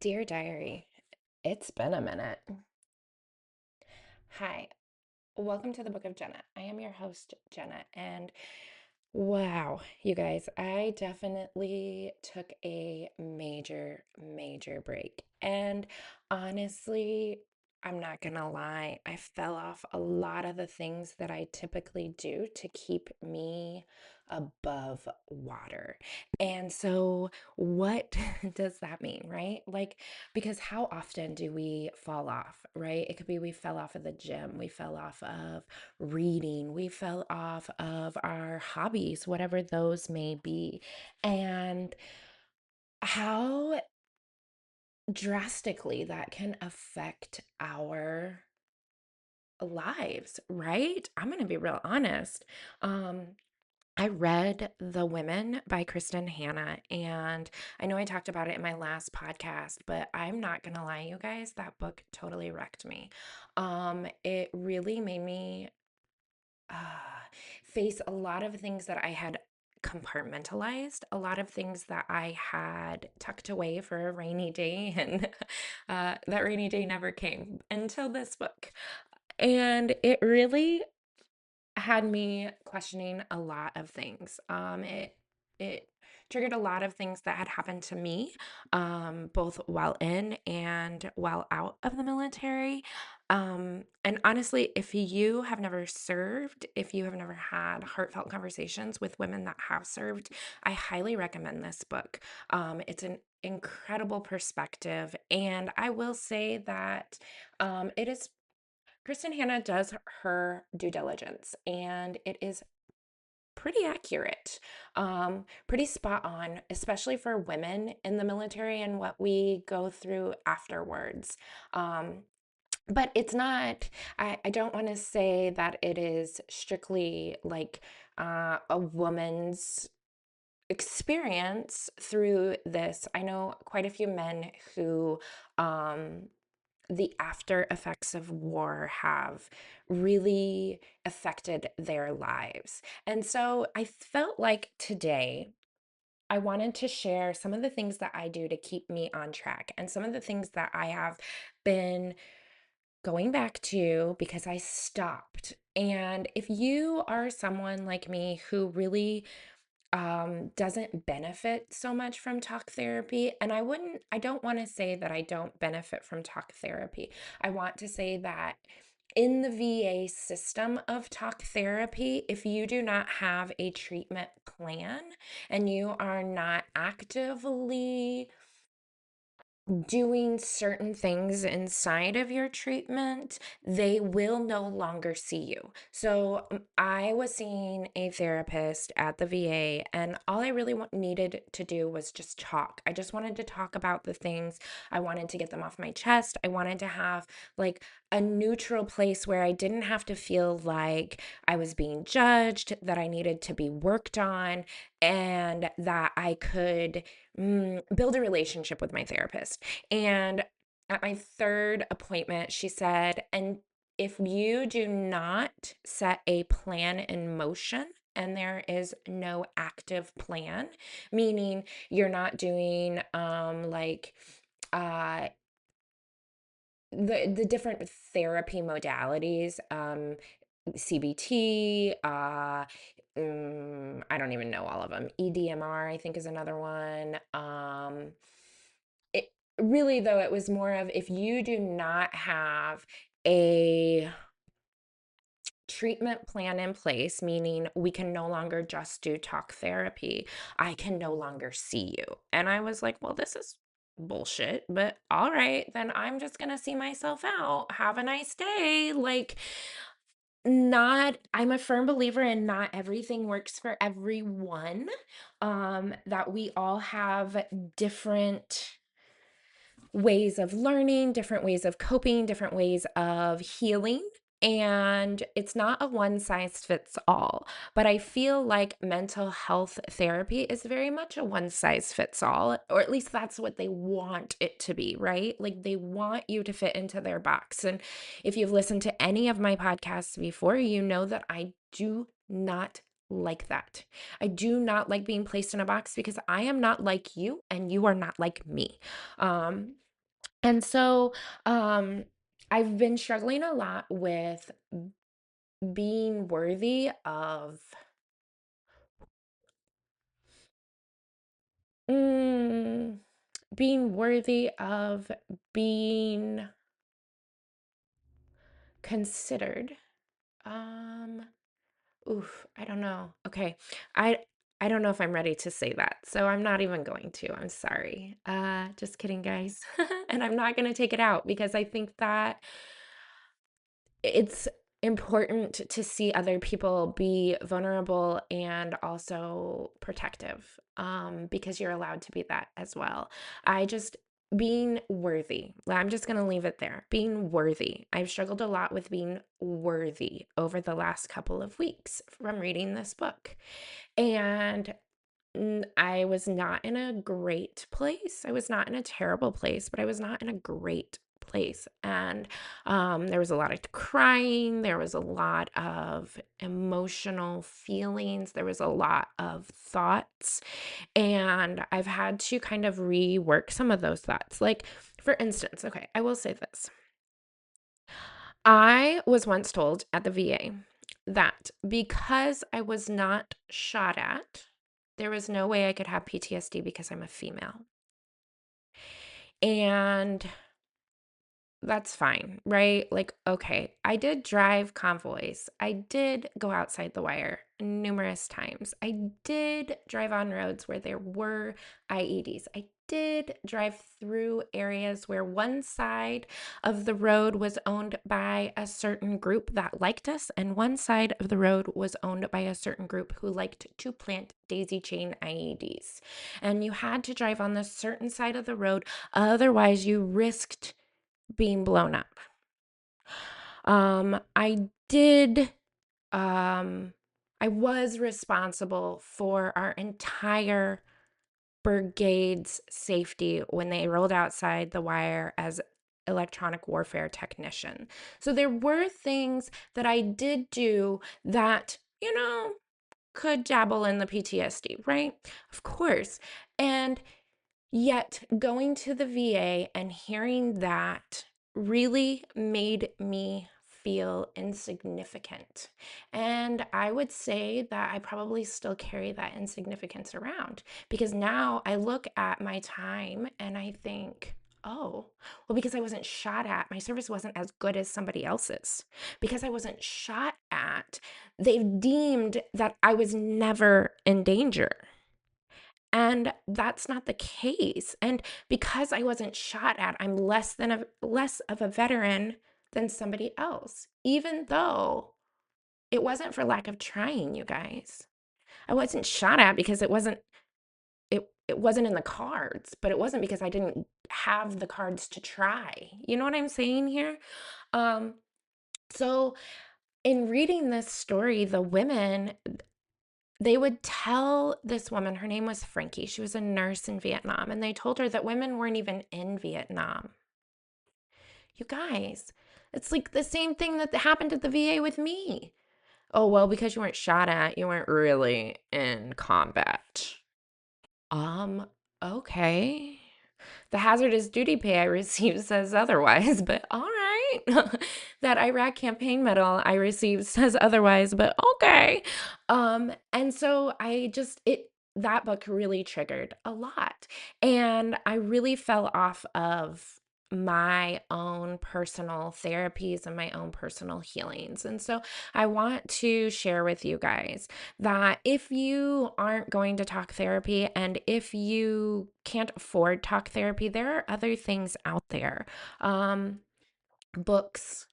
Dear Diary, it's been a minute. Hi, welcome to the Book of Jenna. I am your host, Jenna, and wow, you guys, I definitely took a major break. And honestly, I'm not gonna lie, I fell off a lot of the things that I typically do to keep me above water. And so, what does that mean, right? Because how often do we fall off, right? It could be we fell off of the gym, we fell off of reading, we fell off of our hobbies, whatever those may be, and how drastically that can affect our lives, right? I'm going to be real honest. Um, I read The Women by Kristen Hanna, and I know I talked about it in my last podcast, but I'm not gonna lie, you guys, that book totally wrecked me. It really made me face a lot of things that I had compartmentalized, a lot of things that I had tucked away for a rainy day, and that rainy day never came until this book. And it really had me questioning a lot of things. It triggered a lot of things that had happened to me, both while in and while out of the military. And honestly, if you have never served, if you have never had heartfelt conversations with women that have served, I highly recommend this book. It's an incredible perspective, and I will say that it is Kristen Hanna does her due diligence, and it is pretty accurate, pretty spot on, especially for women in the military and what we go through afterwards. Um, but it's not, I don't want to say that it is strictly like a woman's experience through this. I know quite a few men who the after effects of war have really affected their lives. And so I felt like today I wanted to share some of the things that I do to keep me on track and some of the things that I have been going back to because I stopped. And if you are someone like me who really doesn't benefit so much from talk therapy. And I don't want to say that I don't benefit from talk therapy. I want to say that in the VA system of talk therapy, if you do not have a treatment plan and you are not actively doing certain things inside of your treatment, they will no longer see you. So I was seeing a therapist at the VA, and all I really needed to do was just talk. I just wanted to talk about the things. I wanted to get them off my chest. I wanted to have like a neutral place where I didn't have to feel like I was being judged, that I needed to be worked on, and that I could build a relationship with my therapist. And at my third appointment, she said, and if you do not set a plan in motion, and there is no active plan, meaning you're not doing uh the different therapy modalities, CBT, I don't even know all of them. EDMR, I think, is another one. It really, though, it was more of if you do not have a treatment plan in place, meaning we can no longer just do talk therapy, I can no longer see you. And I was like, well, this is bullshit, but all right, then I'm just gonna see myself out. Have a nice day. I'm a firm believer in not everything works for everyone. That we all have different ways of learning, different ways of coping, different ways of healing. And it's not a one size fits all. But I feel like mental health therapy is very much a one size fits all, or at least that's what they want it to be, right? Like they want you to fit into their box. And if you've listened to any of my podcasts before, you know that I do not like that. I do not like being placed in a box because I am not like you and you are not like me. And so, um, I've been struggling a lot with being worthy of mm, being worthy of being considered. Um, Oof, I don't know. Okay. I I don't know if I'm ready to say that. So I'm not even going to. I'm sorry. Just kidding, guys. And I'm not going to take it out because I think that it's important to see other people be vulnerable and also protective, because you're allowed to be that as well. I just being worthy. I'm just going to leave it there. Being worthy. I've struggled a lot with being worthy over the last couple of weeks from reading this book. And I was not in a great place. I was not in a terrible place, but I was not in a great place. And there was a lot of crying. There was a lot of emotional feelings. There was a lot of thoughts. And I've had to kind of rework some of those thoughts. Like, for instance, okay, I will say this. I was once told at the VA that because I was not shot at, there was no way I could have PTSD because I'm a female. And that's fine, right? Like, okay, I did drive convoys. I did go outside the wire numerous times. I did drive on roads where there were IEDs. I did drive through areas where one side of the road was owned by a certain group that liked us, and one side of the road was owned by a certain group who liked to plant daisy chain IEDs. And you had to drive on the certain side of the road, otherwise, you risked being blown up. I did, um, I was responsible for our entire brigade's safety when they rolled outside the wire as electronic warfare technician. So there were things that I did do that, could dabble in the PTSD, right? Of course. And yet, going to the VA and hearing that really made me feel insignificant. And I would say that I probably still carry that insignificance around because now I look at my time and I think, oh, well, because I wasn't shot at, my service wasn't as good as somebody else's. Because I wasn't shot at, they've deemed that I was never in danger. And that's not the case. And because I wasn't shot at, I'm less of a veteran than somebody else, even though it wasn't for lack of trying, you guys. I wasn't shot at because it wasn't in the cards, but it wasn't because I didn't have the cards to try. You know what I'm saying here? Um, so in reading this story, the women, they would tell this woman, her name was Frankie. She was a nurse in Vietnam, and they told her that women weren't even in Vietnam. You guys, it's like the same thing that happened at the VA with me. Oh, well, because you weren't shot at, you weren't really in combat. Um, okay. The hazardous duty pay I received says otherwise, but all right. That Iraq campaign medal I received says otherwise, but okay. And so I just it that book really triggered a lot. And I really fell off of my own personal therapies and my own personal healings. And so I want to share with you guys that if you aren't going to talk therapy and if you can't afford talk therapy, there are other things out there. Um, Books.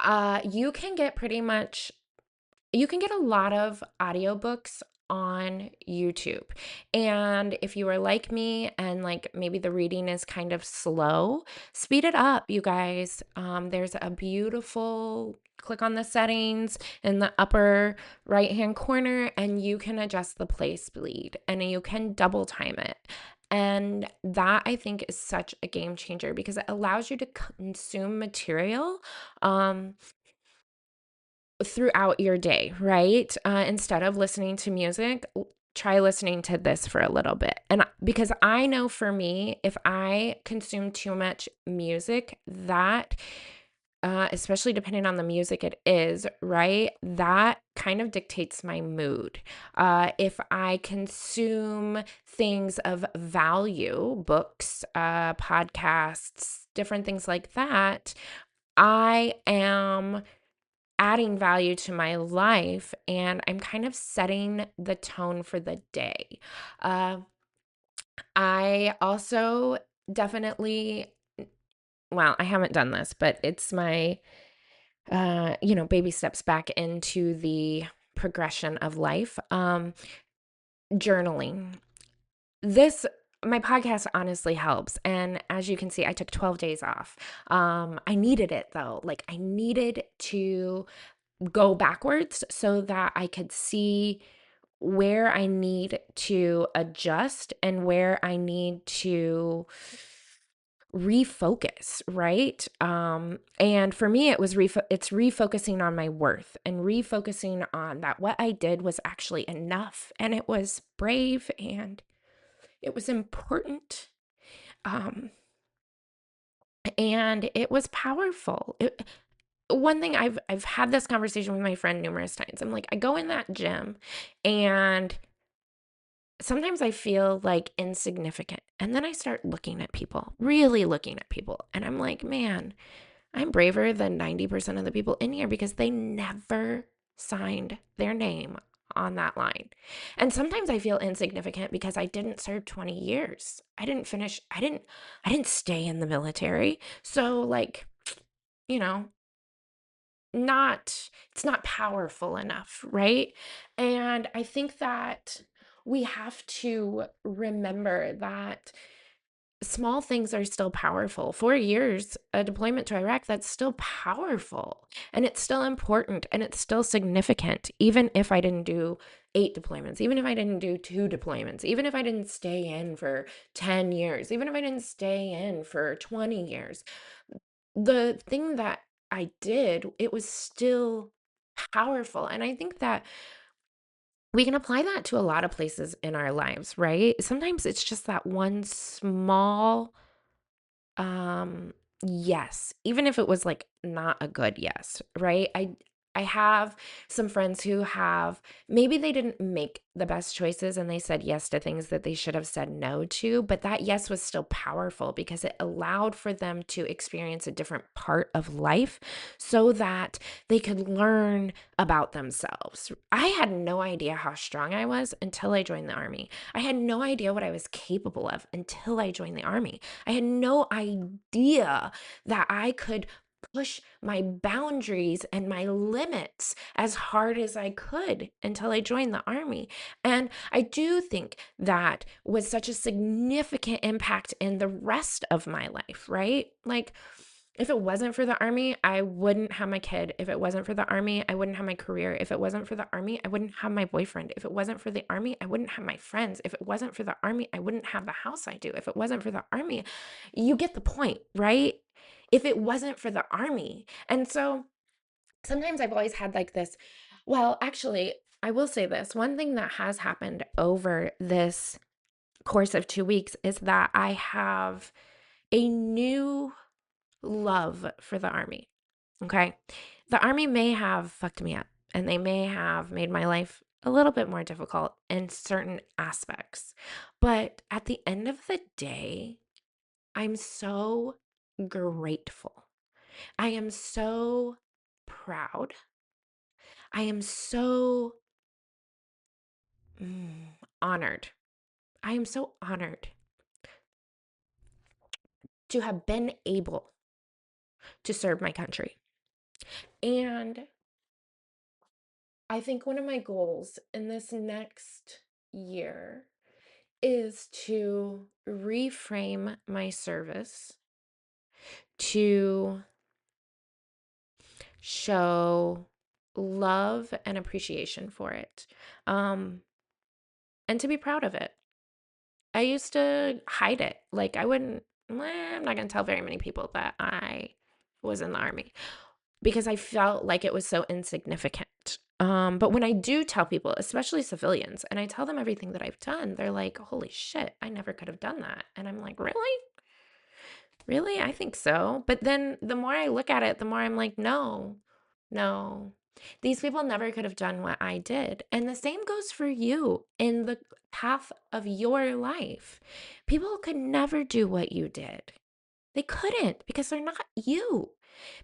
You can get a lot of audiobooks on YouTube. And if you are like me and like maybe the reading is kind of slow, speed it up, you guys. There's a beautiful click on the settings in the upper right hand corner, and you can adjust the play speed and you can double time it. And that I think is such a game changer because it allows you to consume material. Um, Throughout your day, right? Instead of listening to music, try listening to this for a little bit. And because I know for me, if I consume too much music, that especially depending on the music it is, right? That kind of dictates my mood. If I consume things of value, books, podcasts, different things like that, I am adding value to my life and I'm kind of setting the tone for the day. Uh, I also definitely, well, I haven't done this, but it's my baby steps back into the progression of life. Journaling. This my podcast honestly helps. And as you can see, I took 12 days off. I needed it though. Like I needed to go backwards so that I could see where I need to adjust and where I need to refocus, right? And for me it was it's refocusing on my worth and refocusing on that what I did was actually enough and it was brave and it was important. Um and it was powerful. One thing I've had this conversation with my friend numerous times. I'm like, I go in that gym and sometimes I feel like insignificant. And then I start looking at people, really looking at people. And I'm like, man, I'm braver than 90% of the people in here because they never signed their name on that line. And sometimes I feel insignificant because I didn't serve 20 years. I didn't stay in the military. So like, you know, it's not powerful enough, right? And I think that we have to remember that small things are still powerful. 4 years, a deployment to Iraq, that's still powerful and it's still important and it's still significant, even if I didn't do 8 deployments, even if I didn't do 2 deployments, even if I didn't stay in for 10 years, even if I didn't stay in for 20 years. The thing that I did, it was still powerful. And I think that we can apply that to a lot of places in our lives, right? Sometimes it's just that one small yes, even if it was like not a good yes, right? I have some friends who have maybe they didn't make the best choices and they said yes to things that they should have said no to, but that yes was still powerful because it allowed for them to experience a different part of life so that they could learn about themselves. I had no idea how strong I was until I joined the army. I had no idea what I was capable of until I joined the army. I had no idea that I could push my boundaries and my limits as hard as I could until I joined the army. And I do think that was such a significant impact in the rest of my life, right? Like, if it wasn't for the army, I wouldn't have my kid. If it wasn't for the army, I wouldn't have my career. If it wasn't for the army, I wouldn't have my boyfriend. If it wasn't for the army, I wouldn't have my friends. If it wasn't for the army, I wouldn't have the house I do. If it wasn't for the army, you get the point, right? If it wasn't for the army. And so sometimes I've always had like this, well, actually, I will say this. One thing that has happened over this course of 2 weeks is that I have a new love for the army. Okay. The army may have fucked me up and they may have made my life a little bit more difficult in certain aspects. But at the end of the day, I'm so grateful. I am so proud. I am so honored. I am so honored to have been able to serve my country. And I think one of my goals in this next year is to reframe my service to show love and appreciation for it, and to be proud of it. I used to hide it. Like, I'm not going to tell very many people that I was in the army because I felt like it was so insignificant. But when I do tell people, especially civilians, and I tell them everything that I've done, they're like, holy shit, I never could have done that. And I'm like, really? Really? I think so. But then the more I look at it, the more I'm like, no, no. These people never could have done what I did. And the same goes for you in the path of your life. People could never do what you did. They couldn't because they're not you,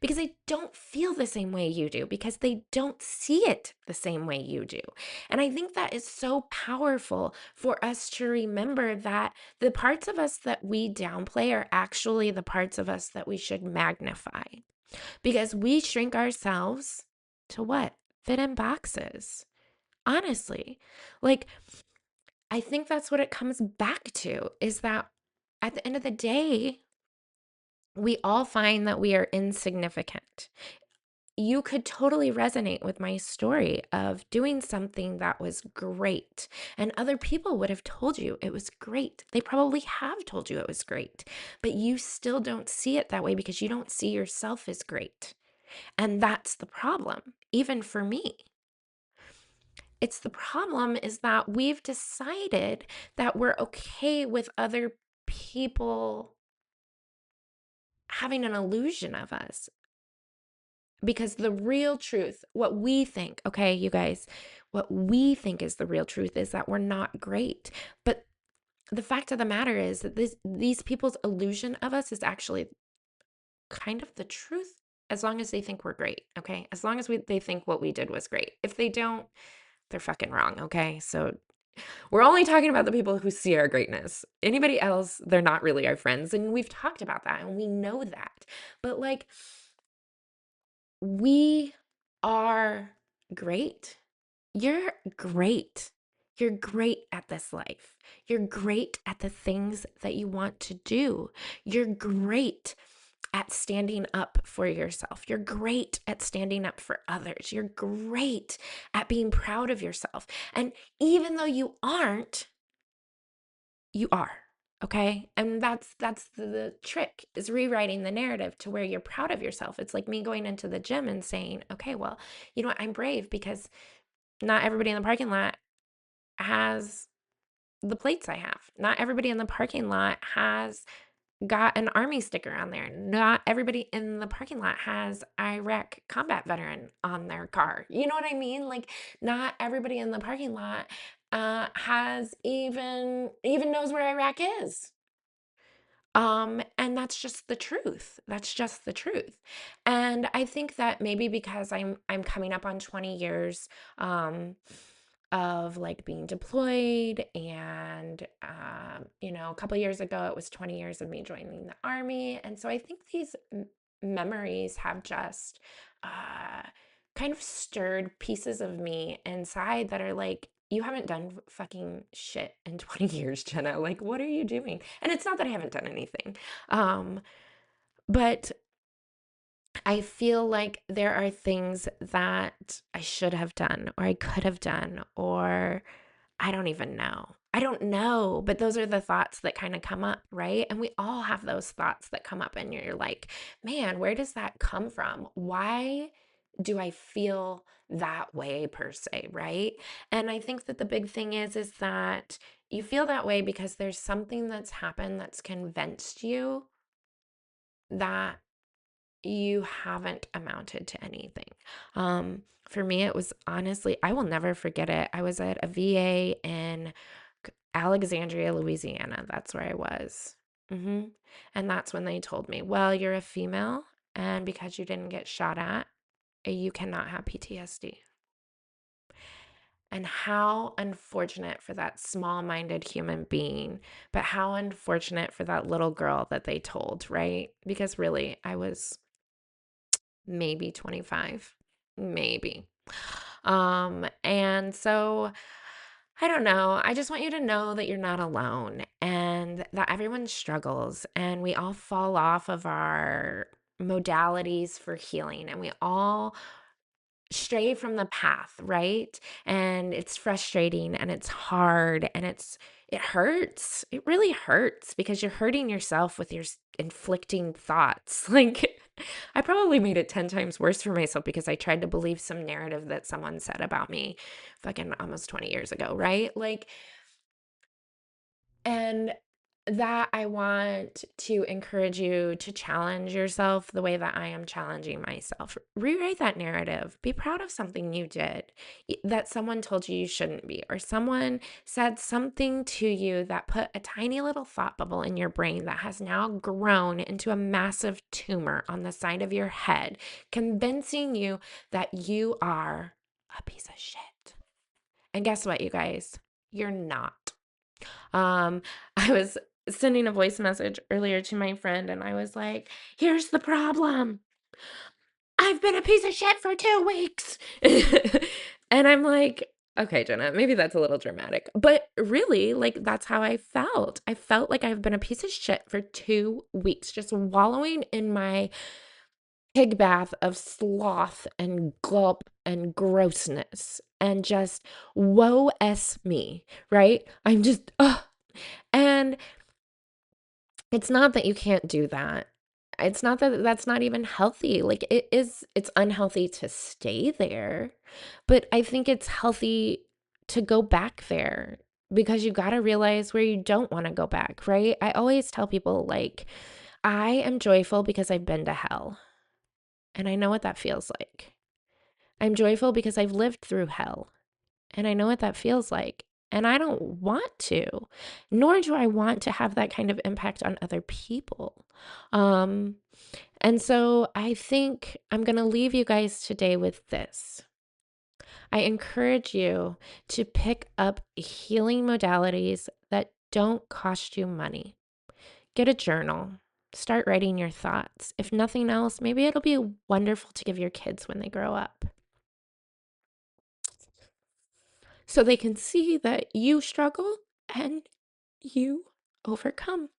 because they don't feel the same way you do, because they don't see it the same way you do. And I think that is so powerful for us to remember that the parts of us that we downplay are actually the parts of us that we should magnify, because we shrink ourselves to what? Fit in boxes. Honestly, like, I think that's what it comes back to, is that at the end of the day, we all find that we are insignificant. You could totally resonate with my story of doing something that was great, and other people would have told you it was great. They probably have told you it was great, but you still don't see it that way because you don't see yourself as great. And that's the problem, even for me. It's the problem is that we've decided that we're okay with other people having an illusion of us. Because the real truth, what we think, okay, you guys, what we think is the real truth is that we're not great. But the fact of the matter is that these people's illusion of us is actually kind of the truth, as long as they think we're great, okay? As long as they think what we did was great. If they don't, they're fucking wrong, okay? So we're only talking about the people who see our greatness. Anybody else, they're not really our friends. And we've talked about that and we know that. But like, we are great. You're great. You're great at this life. You're great at the things that you want to do. You're great at standing up for yourself. You're great at standing up for others. You're great at being proud of yourself. And even though you aren't, you are. Okay? And that's the trick, is rewriting the narrative to where you're proud of yourself. It's like me going into the gym and saying, okay, well, you know what? I'm brave because not everybody in the parking lot has the plates I have. Not everybody in the parking lot has got an army sticker on there. Not everybody in the parking lot has Iraq combat veteran on their car. You know what I mean? Like, not everybody in the parking lot has even knows where Iraq is. And that's just the truth. That's just the truth. And I think that maybe because I'm coming up on 20 years of like being deployed, and a couple years ago it was 20 years of me joining the army. And so I think these memories have just uh kind of stirred pieces of me inside that are like, you haven't done fucking shit in 20 years, Jenna. Like, what are you doing? And it's not that I haven't done anything. But I feel like there are things that I should have done, or I could have done, or I don't even know. I don't know, but those are the thoughts that kind of come up, right? And we all have those thoughts that come up, and you're like, man, where does that come from? Why do I feel that way per se, right? And I think that the big thing is that you feel that way because there's something that's happened that's convinced you that you haven't amounted to anything. For me, it was honestly, I will never forget it. I was at a VA in Alexandria, Louisiana. That's where I was. hmm And that's when they told me, well, you're a female, and because you didn't get shot at, you cannot have PTSD. And how unfortunate for that small minded human being, but how unfortunate for that little girl that they told, right? Because really, I was maybe 25, maybe. And so I don't know. I just want you to know that you're not alone, and that everyone struggles, and we all fall off of our modalities for healing, and we all stray from the path, right? And it's frustrating and it's hard and it hurts. It really hurts because you're hurting yourself with your inflicting thoughts. Like, I probably made it 10 times worse for myself because I tried to believe some narrative that someone said about me fucking almost 20 years ago, right? Like, and that I want to encourage you to challenge yourself the way that I am challenging myself. Rewrite that narrative. Be proud of something you did that someone told you you shouldn't be, or someone said something to you that put a tiny little thought bubble in your brain that has now grown into a massive tumor on the side of your head, convincing you that you are a piece of shit. And guess what, you guys? You're not. Um, I was sending a voice message earlier to my friend and I was like, here's the problem. I've been a piece of shit for 2 weeks. And I'm like, okay, Jenna, maybe that's a little dramatic. But really, like, that's how I felt. I felt like I've been a piece of shit for 2 weeks, just wallowing in my pig bath of sloth and gulp and grossness and just woe s me, right? I'm just, and it's not that you can't do that. It's not that that's not even healthy. Like it's unhealthy to stay there, but I think it's healthy to go back there because you got to realize where you don't want to go back, right? I always tell people like I am joyful because I've been to hell and I know what that feels like. I'm joyful because I've lived through hell and I know what that feels like. And I don't want to, nor do I want to have that kind of impact on other people. Um, and so I think I'm going to leave you guys today with this. I encourage you to pick up healing modalities that don't cost you money. Get a journal. Start writing your thoughts. If nothing else, maybe it'll be wonderful to give your kids when they grow up, so they can see that you struggle and you overcome.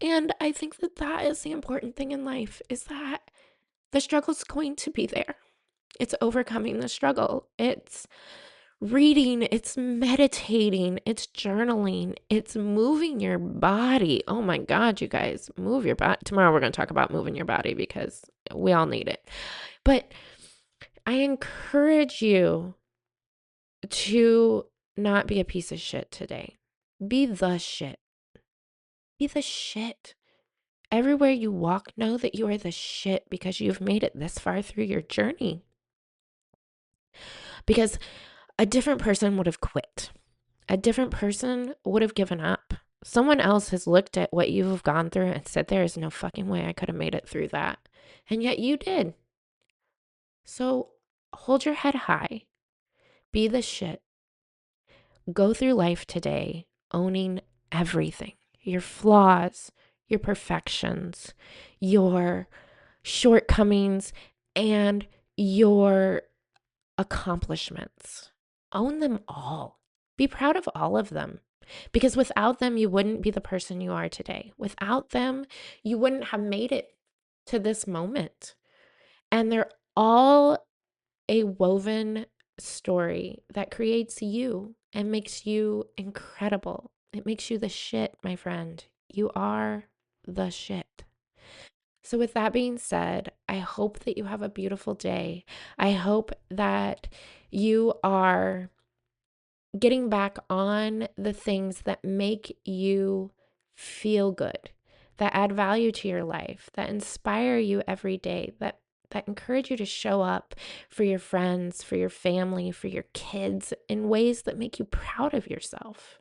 And I think that that is the important thing in life, is that the struggle's going to be there. It's overcoming the struggle. It's reading, it's meditating, it's journaling, it's moving your body. Oh my God, you guys, move your body. Tomorrow we're going to talk about moving your body because we all need it. But I encourage you to not be a piece of shit today. Be the shit. Be the shit. Everywhere you walk, know that you are the shit because you've made it this far through your journey. Because a different person would have quit. A different person would have given up. Someone else has looked at what you've gone through and said, there is no fucking way I could have made it through that. And yet you did. So hold your head high. Be the shit. Go through life today owning everything, your flaws, your perfections, your shortcomings, and your accomplishments. Own them all. Be proud of all of them. Because without them, you wouldn't be the person you are today. Without them, you wouldn't have made it to this moment. And they're all a woven story that creates you and makes you incredible. It makes you the shit, my friend. You are the shit. So, with that being said, I hope that you have a beautiful day. I hope that you are getting back on the things that make you feel good, that add value to your life, that inspire you every day, that encourage you to show up for your friends, for your family, for your kids in ways that make you proud of yourself,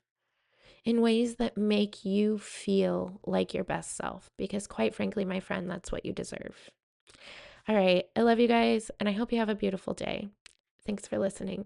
in ways that make you feel like your best self. Because quite frankly, my friend, that's what you deserve. All right. I love you guys, and I hope you have a beautiful day. Thanks for listening.